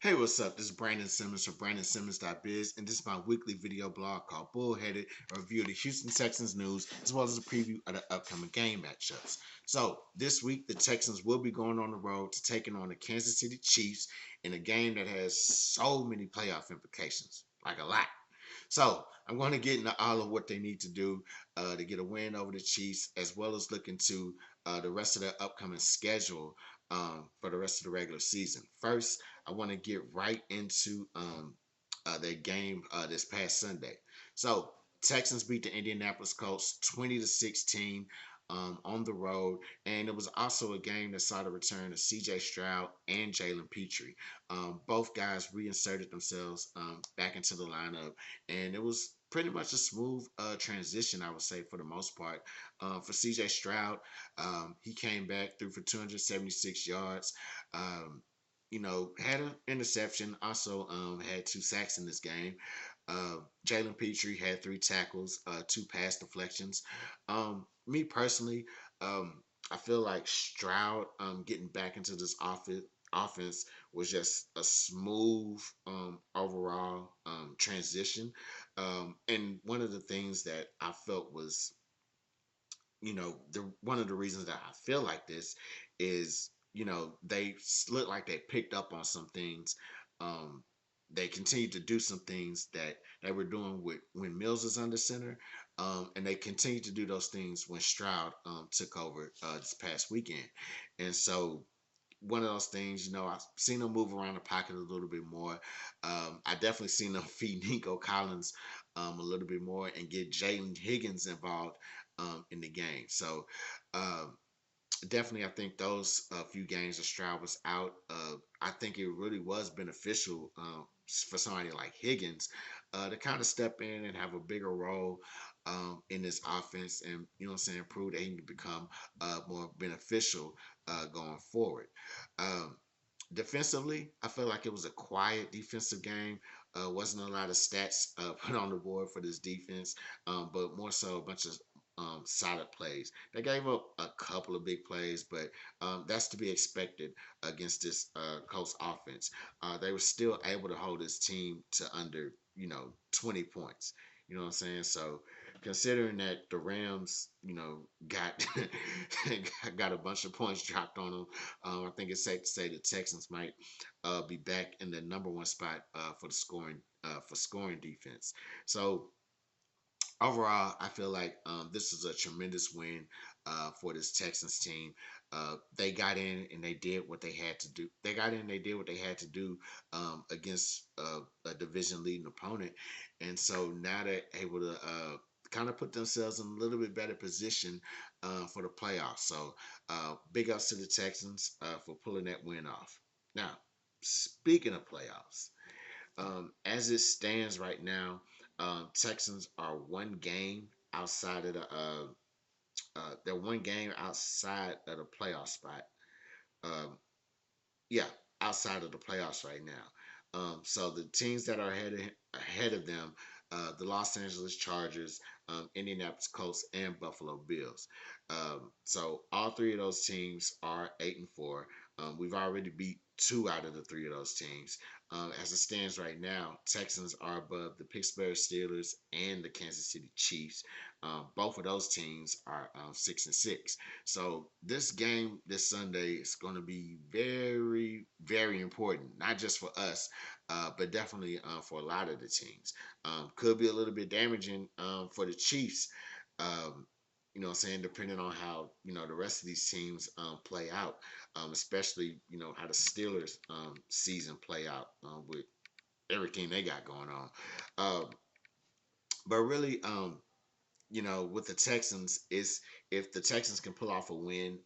Hey, what's up? This is Brandon Simmons from BrandonSimmons.biz, and this is my weekly video blog called Bullheaded, a review of the Houston Texans news, as well as a preview of the upcoming game matchups. So, this week, the Texans will be going on the road to taking on the Kansas City Chiefs in a game that has so many playoff implications, like a lot. So, I'm going to get into all of what they need to do to get a win over the Chiefs, as well as look into the rest of their upcoming schedule for the rest of the regular season. First, I want to get right into their game this past Sunday. So Texans beat the Indianapolis Colts 20-16 on the road, and it was also a game that saw the return of C.J. Stroud and Jalen Petrie. Both guys reinserted themselves back into the lineup, and it was pretty much a smooth transition, I would say, for the most part. For C.J. Stroud, he came back through for 276 yards. Had an interception, also had two sacks in this game. Jalen Petrie had three tackles, two pass deflections. Me personally, I feel like Stroud getting back into this offense was just a smooth overall transition. And one of the things that I felt was, one of the reasons that I feel like this is, they look like they picked up on some things. Um, they continued to do some things that they were doing with when Mills was under center, and they continued to do those things when Stroud took over this past weekend. And so one of those things, I've seen them move around the pocket a little bit more. I definitely seen them feed Nico Collins a little bit more and get Jalen Higgins involved in the game. So um, definitely, I think those few games that Stroud was out, I think it really was beneficial for somebody like Higgins to kind of step in and have a bigger role in this offense, and prove that he can become more beneficial going forward. Um, Defensively, I feel like it was a quiet defensive game. Wasn't a lot of stats put on the board for this defense, but more so a bunch of solid plays. They gave up a couple of big plays, but that's to be expected against this Colts offense. They were still able to hold this team to under 20 points. You know what I'm saying? So considering that the Rams, got got a bunch of points dropped on them, I think it's safe to say the Texans might be back in the number one spot for scoring defense. So overall, I feel like this is a tremendous win for this Texans team. They got in and they did what they had to do. They got in, and they did what they had to do against a division leading opponent, and so now they're able to kind of put themselves in a little bit better position for the playoffs. So big ups to the Texans for pulling that win off. Now, speaking of playoffs, as it stands right now, Texans are one game outside of they're one game outside of the playoff spot. Um, yeah, outside of the playoffs right now. So the teams that are ahead of them, the Los Angeles Chargers, Indianapolis Colts, and Buffalo Bills. So all three of those teams are 8-4. We've already beat two out of the three of those teams. As it stands right now, Texans are above the Pittsburgh Steelers and the Kansas City Chiefs. Both of those teams are 6-6. So this game this Sunday is going to be very, very important, not just for us, but definitely for a lot of the teams. Could be a little bit damaging for the Chiefs. Um, what I'm saying, depending on how the rest of these teams play out, especially how the Steelers season play out with everything they got going on. Um, but really, with the Texans, is if the Texans can pull off a win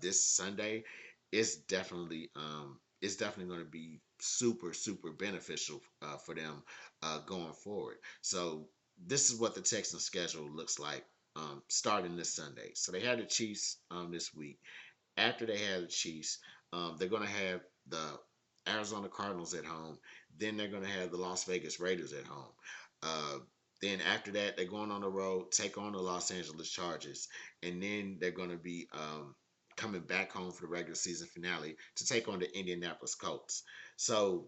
this Sunday, it's definitely going to be super super beneficial for them going forward. So this is what the Texans schedule looks like starting this Sunday. So they had the Chiefs this week. After they have the Chiefs, they're going to have the Arizona Cardinals at home. Then they're going to have the Las Vegas Raiders at home. Uh, then after that, they're going on the road, take on the Los Angeles Chargers, and then they're going to be coming back home for the regular season finale to take on the Indianapolis Colts. So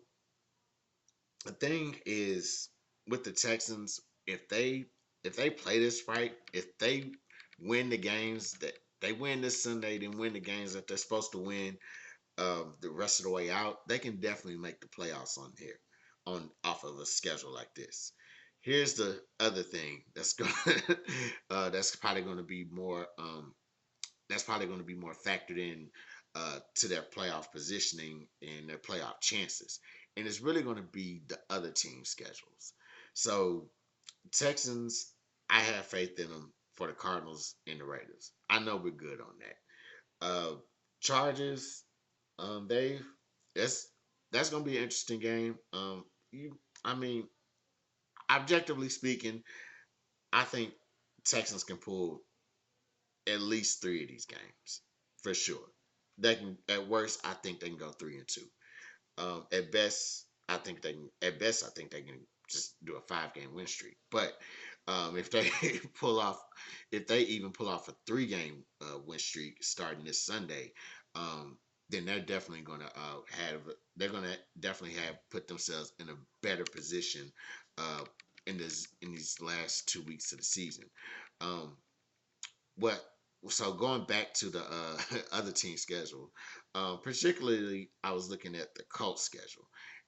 The thing is with the Texans, if they if they play this right, if they win the games that they win this Sunday, then win the games that they're supposed to win, the rest of the way out, they can definitely make the playoffs on here, on off of a schedule like this. Here's the other thing that's going that's probably going to be more factored in to their playoff positioning and their playoff chances, and it's really going to be the other team schedules. So Texans, I have faith in them for the Cardinals and the Raiders. I know we're good on that. Chargers, they that's gonna be an interesting game. You, I mean, objectively speaking, I think Texans can pull at least three of these games for sure. They can, at worst, I think they can go 3-2. At best, I think they can. At best, I think they can just do a 5 game win streak. But if they pull off, if they even pull off a 3 game win streak starting this Sunday, um, then they're definitely going to have. They're going to definitely have put themselves in a better position uh, in these last 2 weeks of the season. Um, what so going back to the other team schedule, particularly I was looking at the Colts schedule,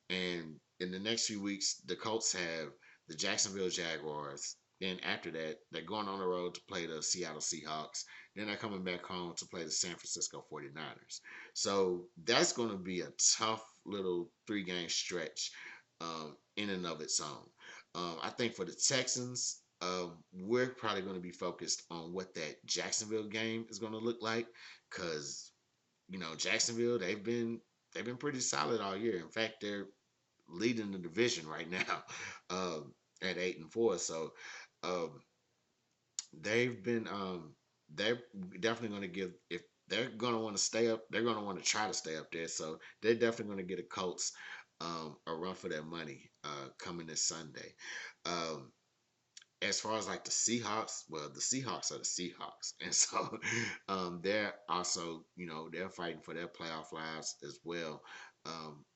and in the next few weeks, the Colts have the Jacksonville Jaguars. Then after that, they're going on the road to play the Seattle Seahawks. Then they're coming back home to play the San Francisco 49ers. So that's going to be a tough little 3 game stretch in and of its own. I think for the Texans, we're probably going to be focused on what that Jacksonville game is going to look like, because Jacksonville, they've been pretty solid all year. In fact, they're leading the division right now at 8-4. So um, they've been they're definitely going to give, if they're going to want to stay up, they're going to want to try to stay up there. So they're definitely going to get a Colts a run for their money coming this Sunday. Um, as far as like the Seahawks, well, the Seahawks are the Seahawks, and so they're also, they're fighting for their playoff lives as well.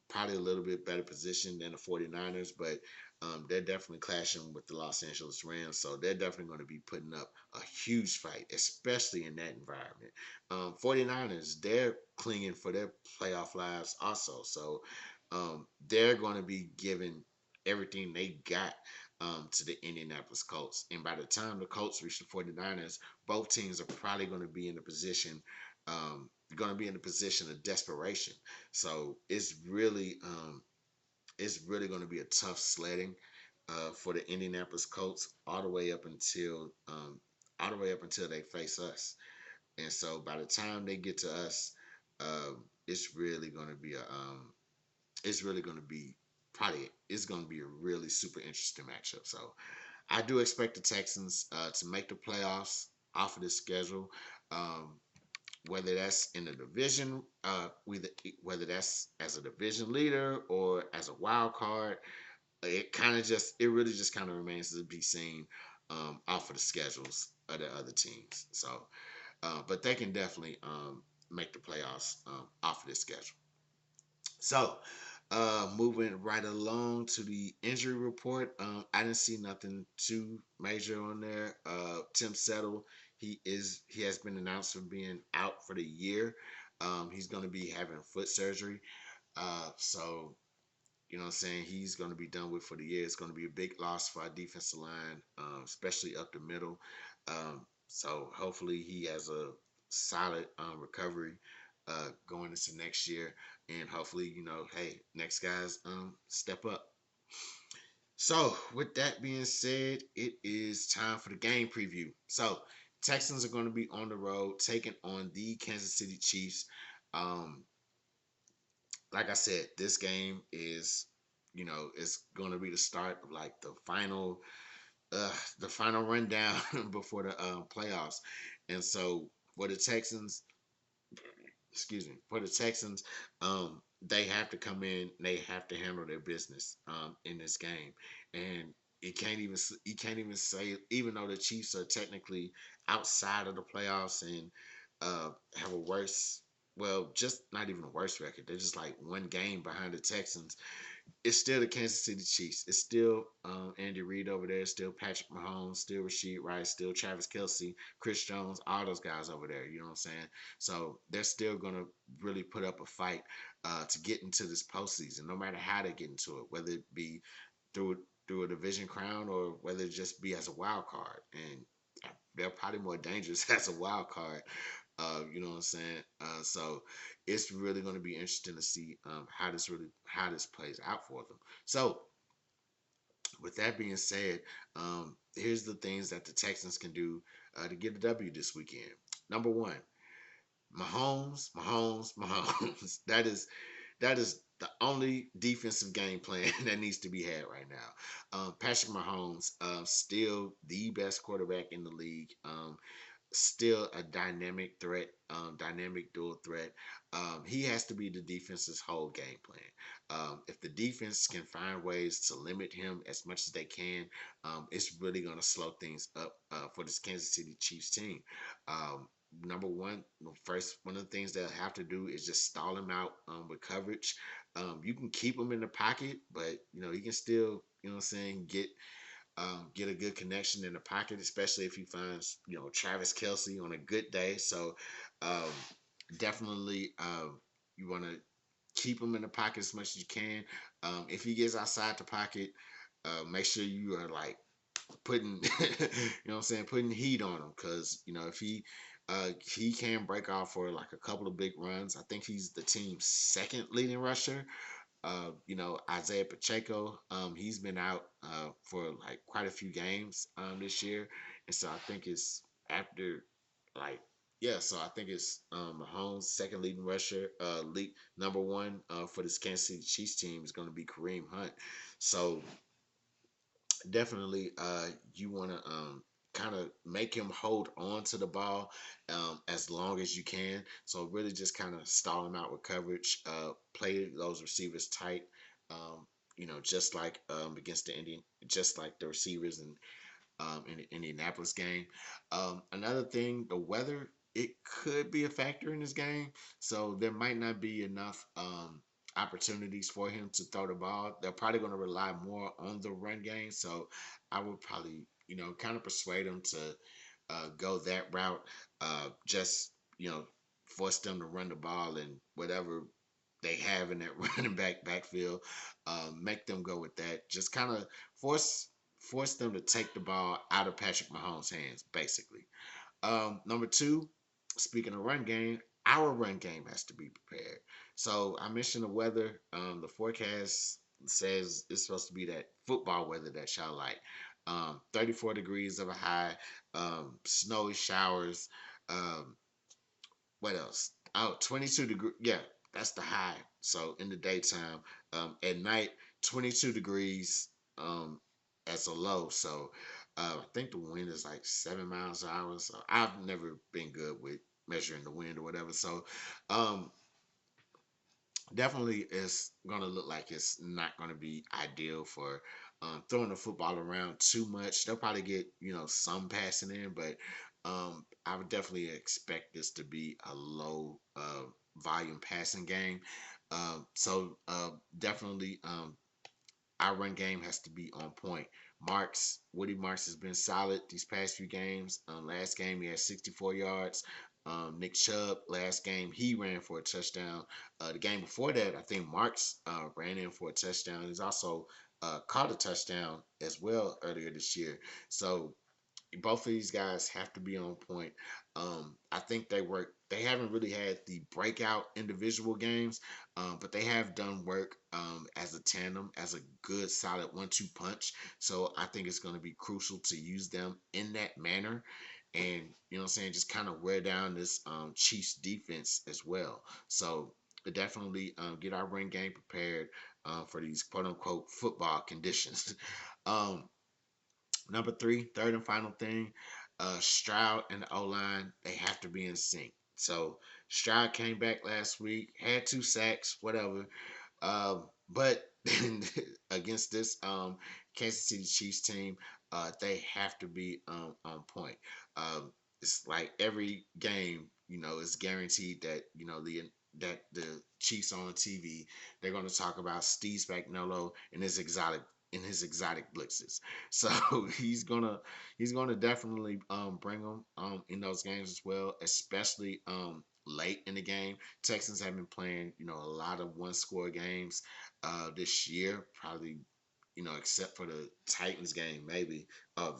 Probably a little bit better position than the 49ers, but they're definitely clashing with the Los Angeles Rams, so they're definitely going to be putting up a huge fight, especially in that environment. 49ers, they're clinging for their playoff lives also, so they're going to be giving everything they got to the Indianapolis Colts. And by the time the Colts reach the 49ers, both teams are probably going to be in a position of desperation. So it's really going to be a tough sledding for the Indianapolis Colts all the way up until they face us. And so by the time they get to us, it's really going to be it's really going to be it's going to be a really super interesting matchup. So I do expect the Texans to make the playoffs off of this schedule, um, whether that's in the division, whether that's as a division leader or as a wild card. It really just kind of remains to be seen off of the schedules of the other teams. So, but they can definitely make the playoffs off of this schedule. So, moving right along to the injury report, I didn't see nothing too major on there. Tim Settle, he has been announced for being out for the year. He's going to be having foot surgery. So you know what I'm saying, he's going to be done with for the year. It's going to be a big loss for our defensive line, especially up the middle. So hopefully he has a solid recovery going into next year, and hopefully, hey, next guys step up. So with that being said, it is time for the game preview. So Texans are going to be on the road taking on the Kansas City Chiefs. Um, like I said, this game is, it's going to be the start of like the final rundown before the playoffs. And so for the Texans, excuse me, for the Texans, they have to come in, they have to handle their business in this game, and you can't even say, even though the Chiefs are technically outside of the playoffs and have just not even a worse record. They're just like 1 game behind the Texans. it's still the Kansas City Chiefs. It's still Andy Reid over there. Still Patrick Mahomes. Still Rasheed Rice. Still Travis Kelsey, Chris Jones. All those guys over there. You know what I'm saying? So they're still gonna really put up a fight to get into this postseason, no matter how they get into it, whether it be through through a division crown or whether it just be as a wild card. And they're probably more dangerous as a wild card. You know what I'm saying? So it's really going to be interesting to see how this plays out for them. So with that being said, here's the things that the Texans can do to get a W this weekend. Number one, Mahomes, Mahomes, Mahomes. That is the only defensive game plan that needs to be had right now. Patrick Mahomes, still the best quarterback in the league. Still a dynamic threat, dynamic dual threat. He has to be the defense's whole game plan. If the defense can find ways to limit him as much as they can, it's really going to slow things up for this Kansas City Chiefs team. Um, Number one, first one of the things they'll have to do is just stall him out with coverage. You can keep him in the pocket, but he can still, what I'm saying, get a good connection in the pocket, especially if he finds Travis Kelsey on a good day. So um, definitely you want to keep him in the pocket as much as you can. If he gets outside the pocket, make sure you are like putting putting heat on him, because if he can break off for like a couple of big runs. I think he's the team's second leading rusher. Isaiah Pacheco, he's been out for like quite a few games this year, and so I think it's after like yeah, so I think it's Mahomes' second leading rusher, lead number one for this Kansas City Chiefs team is going to be Kareem Hunt. So definitely you want to kind of make him hold on to the ball as long as you can. So really just kind of stall him out with coverage, play those receivers tight, just like against the Indian, just like the receivers in the Indianapolis game. Another thing, the weather, it could be a factor in this game. So there might not be enough opportunities for him to throw the ball. They're probably going to rely more on the run game. So I would probably, kind of persuade him to go that route. Just, force them to run the ball and whatever they have in that running backfield, make them go with that. Just kind of force force them to take the ball out of Patrick Mahomes' hands, basically. Number two, speaking of run game, our run game has to be prepared. So I mentioned the weather. The forecast says it's supposed to be that football weather that y'all like. 34 degrees of a high, snowy showers. Um, what else? Oh, 22 degree. Yeah, that's the high. So in the daytime, at night, 22 degrees um, as a low. So I think the wind is like 7 miles an hour. So I've never been good with measuring the wind or whatever. So um, definitely it's going to look like it's not going to be ideal for throwing the football around too much. They'll probably get, some passing in, but I would definitely expect this to be a low volume passing game. So definitely our run game has to be on point. Woody Marks has been solid these past few games. Last game he had 64 yards. Nick Chubb, last game he ran for a touchdown. The game before that, I think Marks ran in for a touchdown. He's also caught a touchdown as well earlier this year. So both of these guys have to be on point. I think they work. They haven't really had the breakout individual games, but they have done work as a tandem, as a good solid 1-2 punch. So I think it's going to be crucial to use them in that manner, and what I'm saying, just kind of wear down this Chiefs defense as well. So definitely get our run game prepared for these quote unquote football conditions. um, Number three, third and final thing, Stroud and the O line, they have to be in sync. So Stroud came back last week, had 2 sacks, whatever. But against this Kansas City Chiefs team, they have to be on point. It's like every game, it's guaranteed that that the Chiefs on TV, they're going to talk about Steve Spagnuolo and his exotic blitzes. So he's gonna definitely bring them in those games as well, especially late in the game. Texans have been playing a lot of one score games this year, probably except for the Titans game, maybe.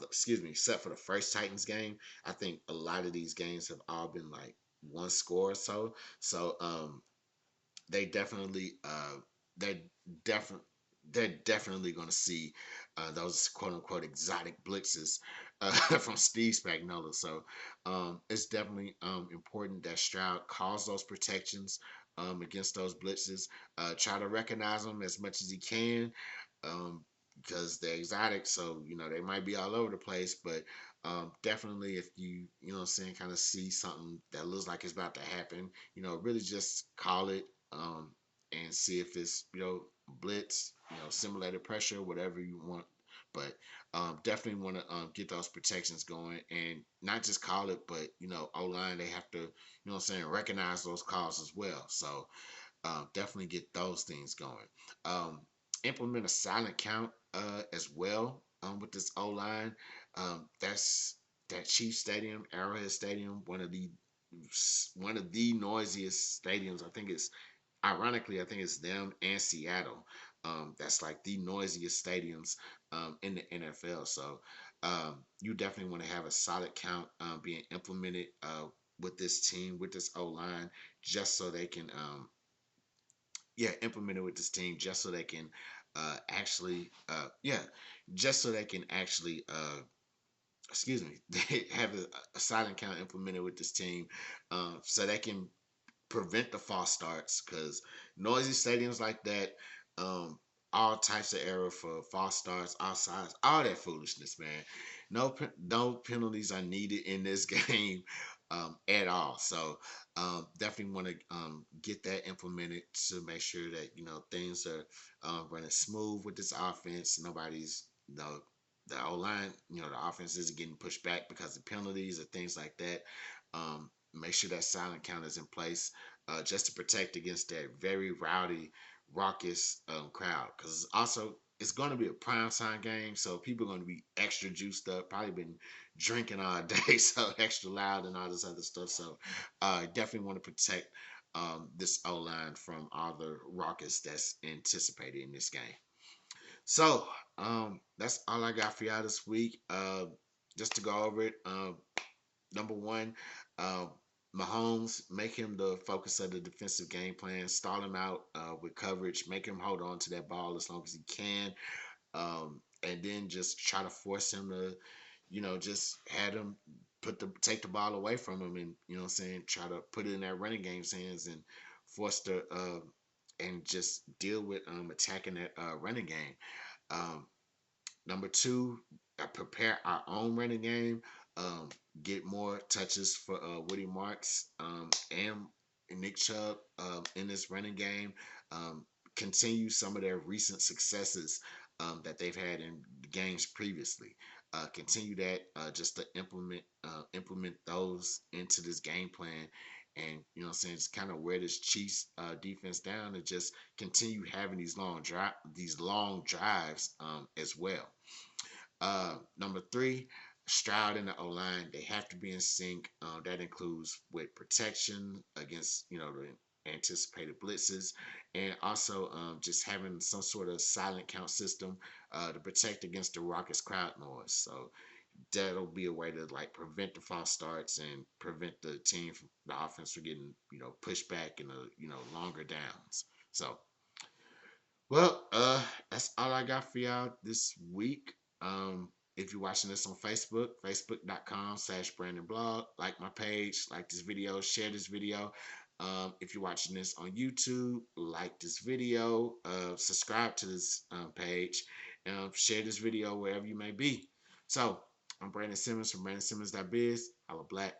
Excuse me, except for the first Titans game. I think a lot of these games have all been like one score or so. So they definitely they're definitely they're definitely going to see those quote unquote exotic blitzes from Steve Spagnuolo. So it's definitely important that Stroud calls those protections against those blitzes. Try to recognize them as much as he can, um, because they're exotic. So they might be all over the place, but definitely if you know what I'm saying, kind of see something that looks like it's about to happen, really just call it, and see if it's blitz, simulated pressure, whatever you want. But definitely want to get those protections going, and not just call it, but O line, they have to what I'm saying, recognize those calls as well. So definitely get those things going. Um, Implement a silent count as well with this O line. That's that Chief Stadium, Arrowhead Stadium, one of the noisiest stadiums. I think it's them and Seattle. That's like the noisiest stadiums in the NFL. So you definitely want to have a solid count being implemented with this team, with this O line, just so they can implement it with this team, just so they can actually just so they can actually excuse me, they have a silent count implemented with this team, so they can prevent the false starts, because noisy stadiums like that, um, all types of error for false starts, offsides, all that foolishness, man. No penalties are needed in this game at all. So definitely want to get that implemented to make sure that things are running smooth with this offense. Nobody's the O line, the offense isn't getting pushed back because of penalties or things like that. Make sure that silent count is in place just to protect against that very rowdy, raucous crowd. Because also it's going to be a prime time game, so people are going to be extra juiced up. Probably been drinking all day, so extra loud and all this other stuff. So definitely want to protect this O line from all the raucous that's anticipated in this game. So that's all I got for y'all this week. Just to go over it. Number one, uh, Mahomes, make him the focus of the defensive game plan. Stall him out with coverage. Make him hold on to that ball as long as he can. And then just try to force him to, just have him take the ball away from him, and what I'm saying, try to put it in that running game's hands and force the and just deal with attacking that running game. Um, Number two, prepare our own running game. Um, get more touches for Woody Marks and Nick Chubb in this running game. Um, Continue some of their recent successes that they've had in games previously. Continue that just to implement those into this game plan, and what I'm saying, just kind of wear this Chiefs defense down, and just continue having these long drives as well. Number three, Stroud and the O line, they have to be in sync. That includes with protection against the anticipated blitzes, and also just having some sort of silent count system to protect against the raucous crowd noise. So that'll be a way to like prevent the false starts and prevent the offense from getting pushed back in the longer downs. So well, that's all I got for y'all this week. If you're watching this on Facebook, facebook.com/Brandon Blog, like my page, like this video, share this video. If you're watching this on YouTube, like this video, subscribe to this page, share this video wherever you may be. So, I'm Brandon Simmons from BrandonSimmons.biz. Holla black.